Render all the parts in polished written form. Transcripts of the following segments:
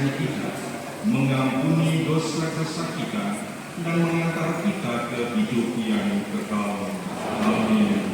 kasih-Nya kita, mengampuni dosa-dosa kita, dan mengantar kita ke hidup yang kekal. Amin.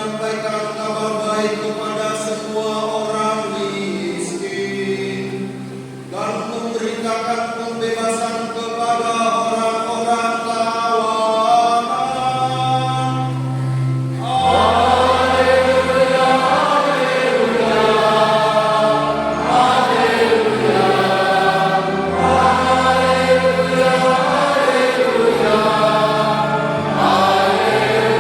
menyampaikan kabar baik kepada semua orang miskin dan memberitakan pembebasan kepada orang-orang tawanan. Haleluya, haleluya, haleluya, haleluya, haleluya,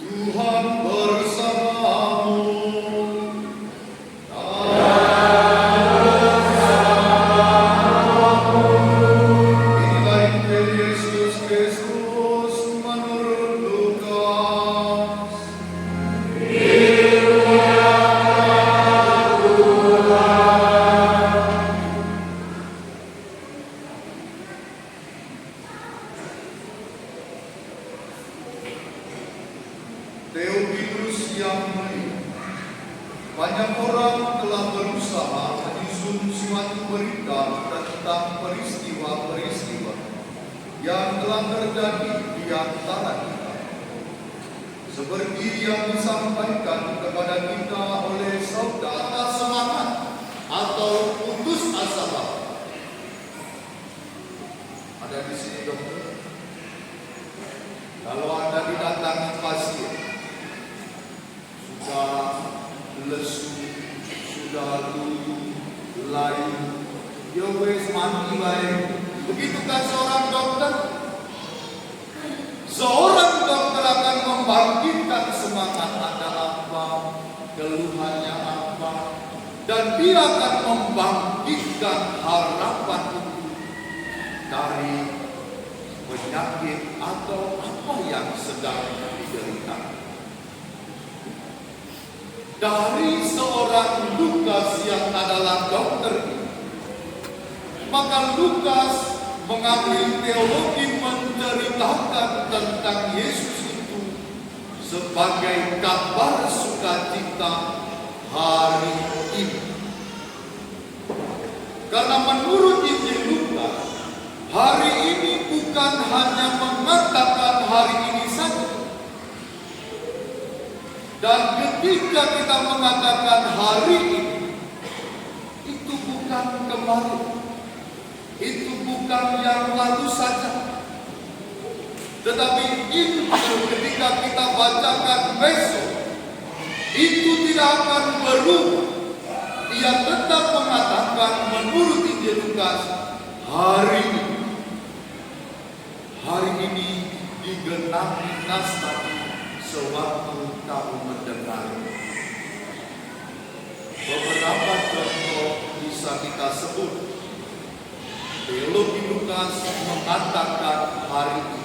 Tuhan bersamamu. Inilah Injil Yesus Kristus menurut Lukas. Theophilus yang mulia, banyak orang telah berusaha menyusun suatu berita tentang peristiwa-peristiwa yang telah terjadi di antara kita, seperti yang disampaikan kepada kita oleh saudara semangat atau putus asa. Ada di sini dokter. Kalau Anda didatangi pasien, sudah lesu, sudah lulu, layu, ya wes mati baik. Begitukah seorang dokter? Seorang dokter akan membangkitkan semangat Anda apa, keluhannya apa, dan dia akan membangkitkan harapan itu dari penyakit atau apa yang sedang diderita. Dari seorang Lukas yang adalah dokter, maka Lukas mengambil teologi menceritakan tentang Yesus itu sebagai kabar sukacita hari ini. Karena menurut Injil Lukas, hari ini bukan hanya mengatakan hari ini saja. Dan ketika kita mengatakan hari ini, itu bukan kemarin, itu bukan yang lalu saja. Tetapi itu ketika kita bacakan besok, itu tidak akan berubah. Ia tetap mengatakan menurut Injil Lukas, hari ini digenapi Nastani sewaktu kamu mendengar. Beberapa contoh bisa kita sebut. Teologi Lukas mengatakan hari ini.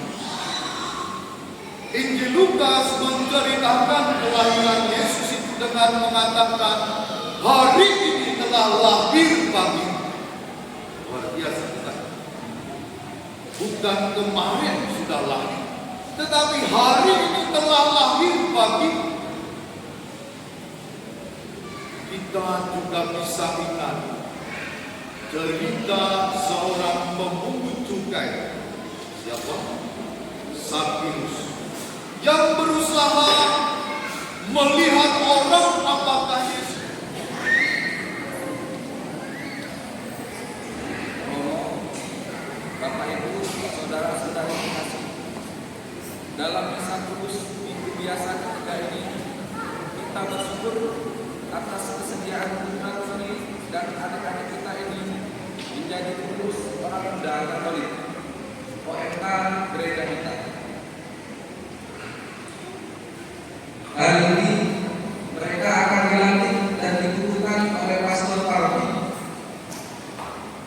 Injil Lukas menceritakan kelahiran Yesus itu dengan mengatakan hari ini telah lahir bagimu. Luar biasa bukan? Bukan kemarin sudah lahir, tetapi hari ini telah lahir bagimu. Kita juga bisa ingat cerita seorang pemungut cukai. Siapa? Sakius, yang berusaha melihat orang apakah Yesus. Bapak Ibu, saudara-saudari kasih, dalam misa kudus minggu biasa ketika ini, kita bersyukur atas kesediaan Tuhan dan adik-adik kita ini menjadi kudus orang muda Katolik, OMK Gereja kita. Hari ini mereka akan dilantik dan dikukuhkan oleh pastor paroki.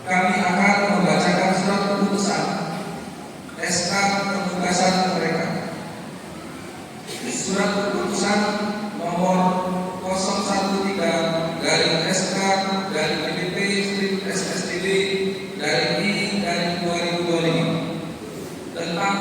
Kami akan membacakan surat keputusan SK penugasan mereka. Surat keputusan nomor 013/SK/DPP/SSDB/I/2025 tentang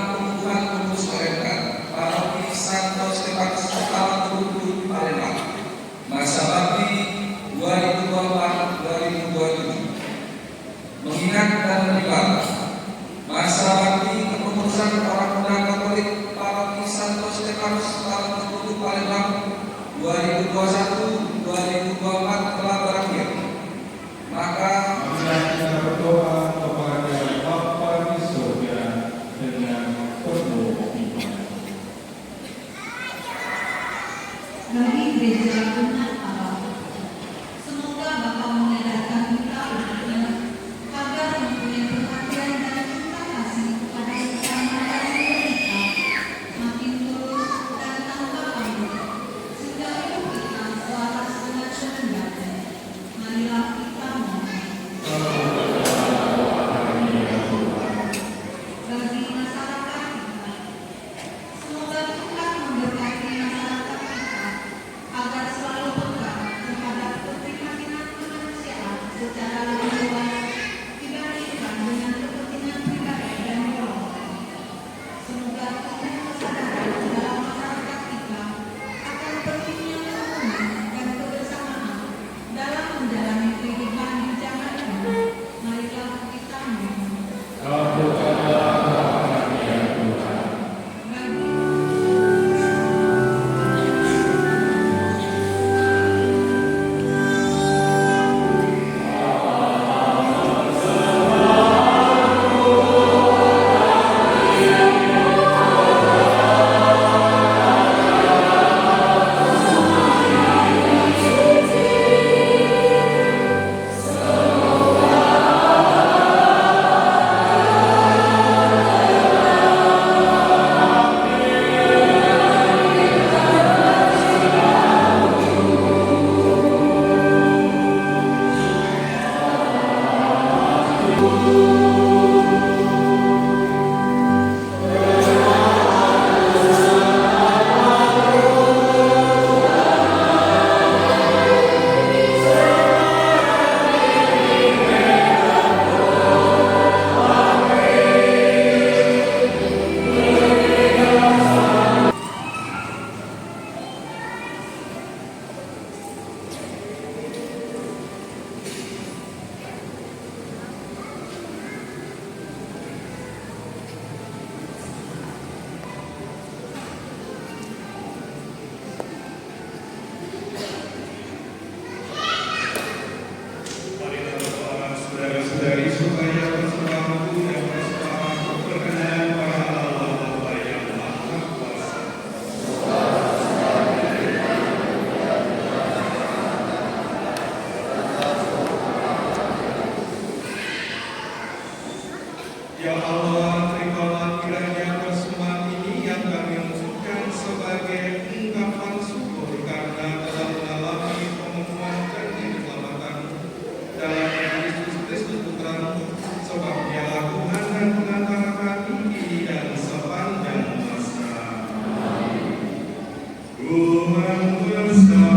Ya Allah, terimalah kiranya persembahan ini yang kami unsurkan sebagai ungkapan syukur karena telah mengalami pengampunan dan keselamatan dalam Yesus Kristus Putra-Mu, sebab Dialah Tuhan dan pengantara kami kini dan sepanjang masa. Tuhan bersama.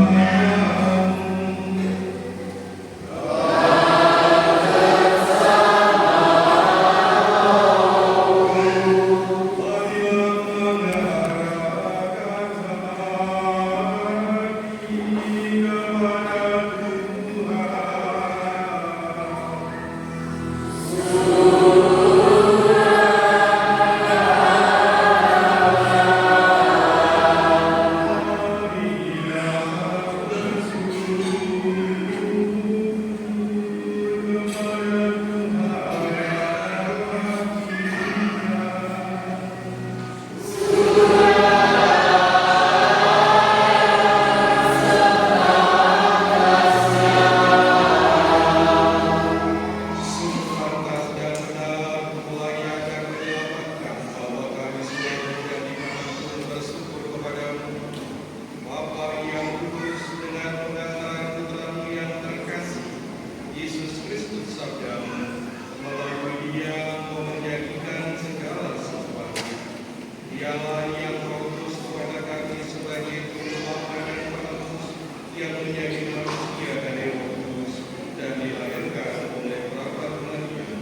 Dialah yang mengutus kepada kami sebagai penguasa dan penebus yang menjadi manusia dari Roh Kudus dan dilahirkan oleh Bapa Maria,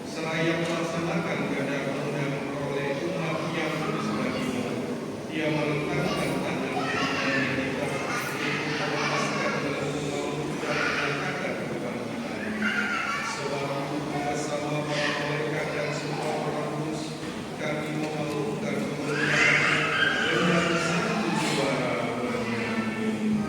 seraya melaksanakan kehendak dan memperoleh umat yang kudus bagimu. Dia meletakkan tangan dan menjadikan melepaskan belenggu dan mengangkatkan kebangkitan. Sebab itu bersama para malaikat dan semua orang kudus kami memelukkan kemuliaan dengan satu suara bernyanyi.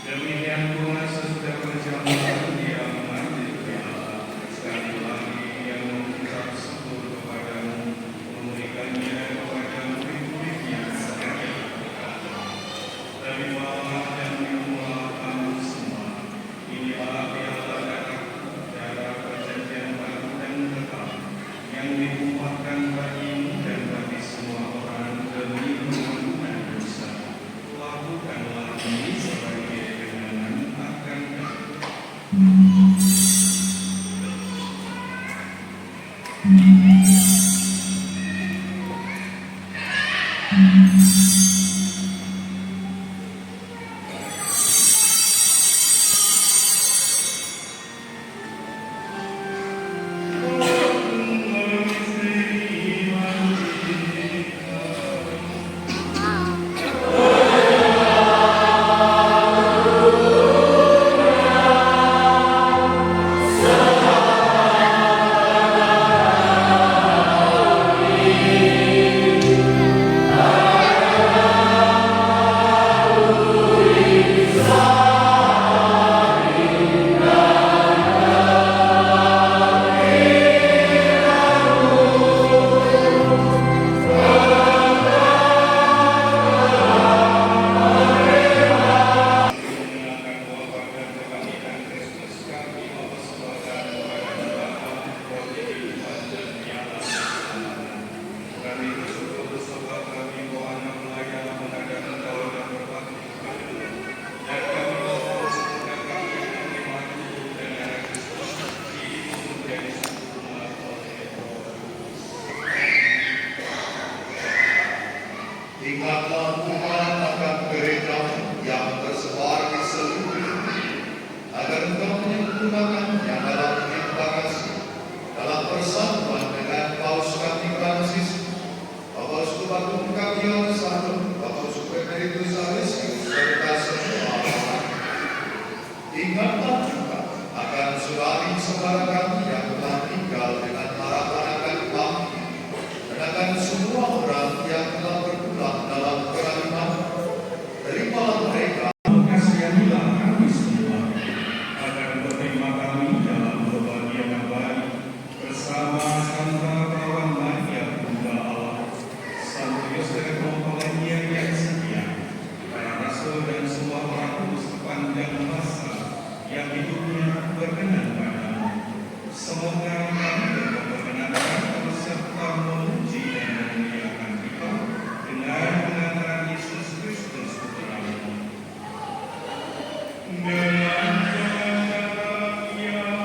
Demikian pula sesudah berjam-jam dia memanggil Allah, sekali lagi dia mengucap syukur kepadamu, memberikannya kepada murid-muridnya sekali berkata, terimalah dan minumlah kamu semua, inilah piala darah perjanjian baru dan kekal, yang ditumpahkan bagimu dan bagi semua orang demi pengampunan dosa. Lakukanlah ini sebagai kenangan akan kami. Ingatlah Tuhan akan gereja yang tersebar di seluruh dunia, agar engkau menyempurnakannya dalam cinta kasih, dalam persatuan dengan Paus kami Francis, Bapak Uskup Agung Kapian Satu, Bapak Uskup Emeritus Aloysius, serta semua orang. Ingatlah juga akan saudari-saudara kami yang telah tinggal dengan harapan akan kami, dan akan semua orang yang telah berpulang dalam kerajaan. Terimalah mereka. Kasihanilah kami semua, agar berterima kami dalam kebahagiaan yang baik bersama Santa Perawan Maria Bunda Allah, Santo Yosef Pempengajian yang setia, para rasul dan semua orang kudus sepanjang masa yang hidupnya berkenan padamu. Semoga kami berkenan serta memuji dan memuliakan kita dengan pengantaran Yesus Kristus Putra-Mu. Dengan jalan yang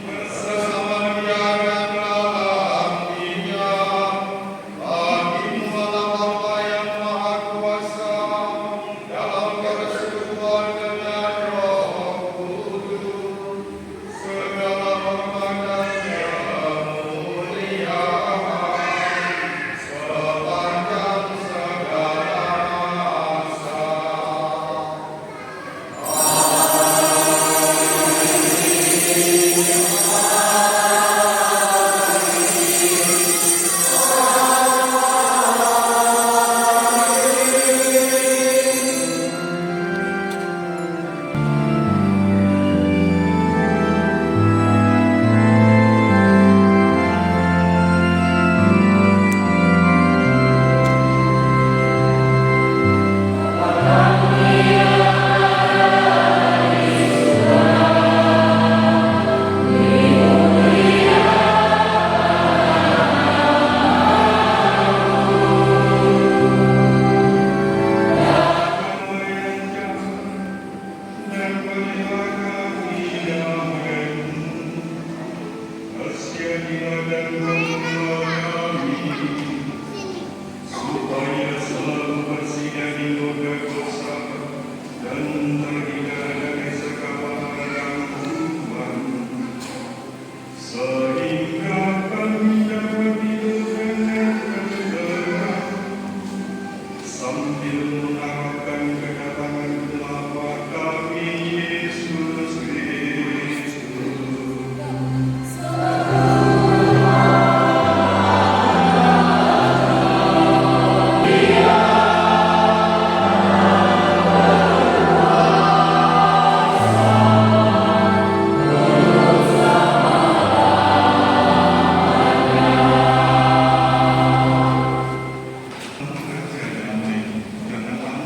bersama Jangan dalam Dia, Bagimu Allah Bapa yang Maha Kuasa, dalam persekutuan dengan Roh Kudus, segala hormat dan kemuliaan sepanjang segala masa. supaya selalu bersih dari noda dosa dan terhindar dari segala gangguan, sehingga kami dapat hidup dengan tenteram sambil mengharapkan kedatangan Bapa kami Yesus Kristus. Jangan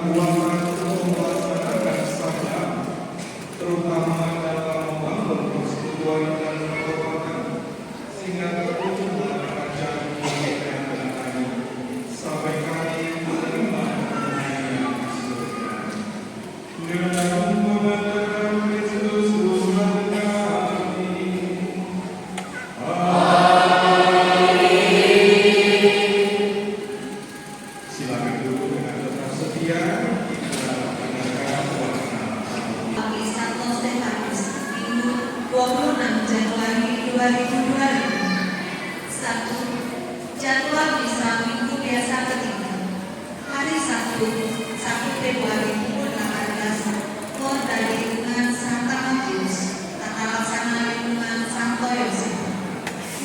kekuatan untuk melaksanakan sabda, terutama dalam membangun persekutuan dan pertobatan, sehingga terwujud dalam ajaran kemerdekaan dan kami sampai kami menerima kemenangan di surga. Dengan mengatakan Kristus Tuhan kami. Silakan duduk dengan tetap setia. Kita mendengarkan wacana. Bagi Santo Stefanus, Minggu 26 Januari 2020. 1. Jadwal misa Minggu Biasa ketiga. Hari Sabtu, 1 Februari pukul 18. Kor dari lingkungan Santa Matius, tata laksana lingkungan Santo Yosef.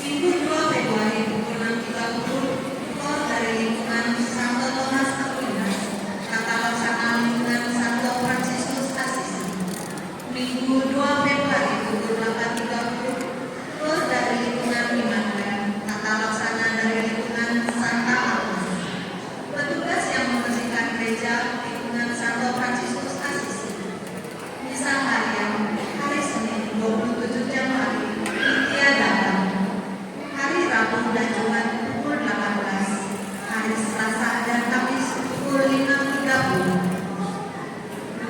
Minggu 2 Februari pukul 6.30. Kor dari lingkungan Santo Thomas Aquinas, tata laksana lingkungan Santo Fransiskus Assisi. Minggu 2 Februari pukul 8.30. Kor dari lingkungan Immanuel, tata laksana dari lingkungan Santa Agnes. Petugas yang membersihkan gereja lingkungan Santo Fransiskus Assisi. Misa harian hari Senin 27 Januari ditiadakan. Hari Rabu dan Jumat pukul 18. Hari Selasa dan Kamis pukul 5.30.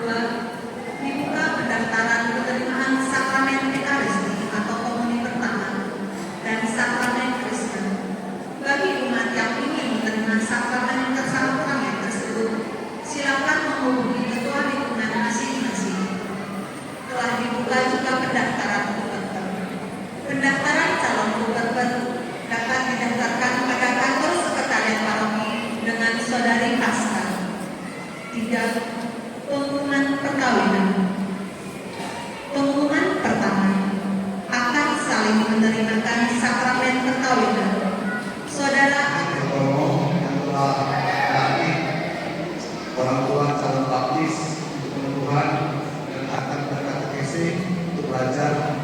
2. Dibuka pendaftaran penerimaan sakramen Ekaristi atau komuni pertama dan sakramen Kristen. Bagi umat yang ingin menerima sakramen kesalkurannya tersebut, silakan menghubungi ketua lingkungan masing-masing. Telah dibuka juga pendaftaran puberter. Pendaftaran calon puberter dapat didaftarkan pada kantor sekretariat paroki dengan Saudari Pasca. 3. Pengumuman perkawinan. Pengumuman pertama akan saling menerimakan sakramen perkawinan. Saudara Tolong yang telah dilantik orang tua calon baptis untuk peneguhan dan akan berkatekesi untuk belajar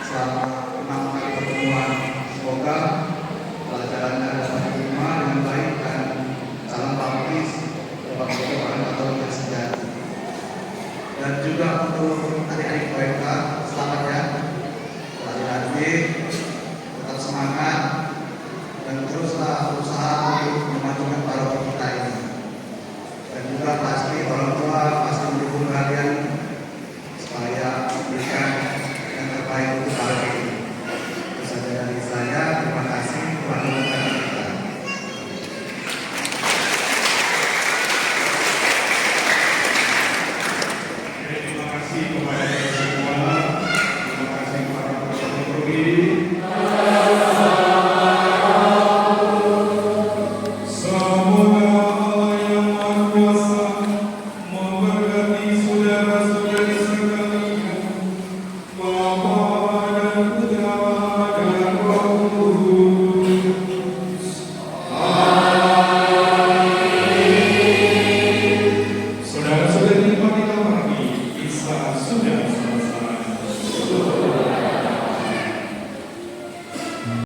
selama 6 kali pertemuan. Semoga pelajarannya dapat diterima dengan baik dan calon baptis dapat menjadi orang Katolik yang sejati. Dan juga untuk adik-adik OMK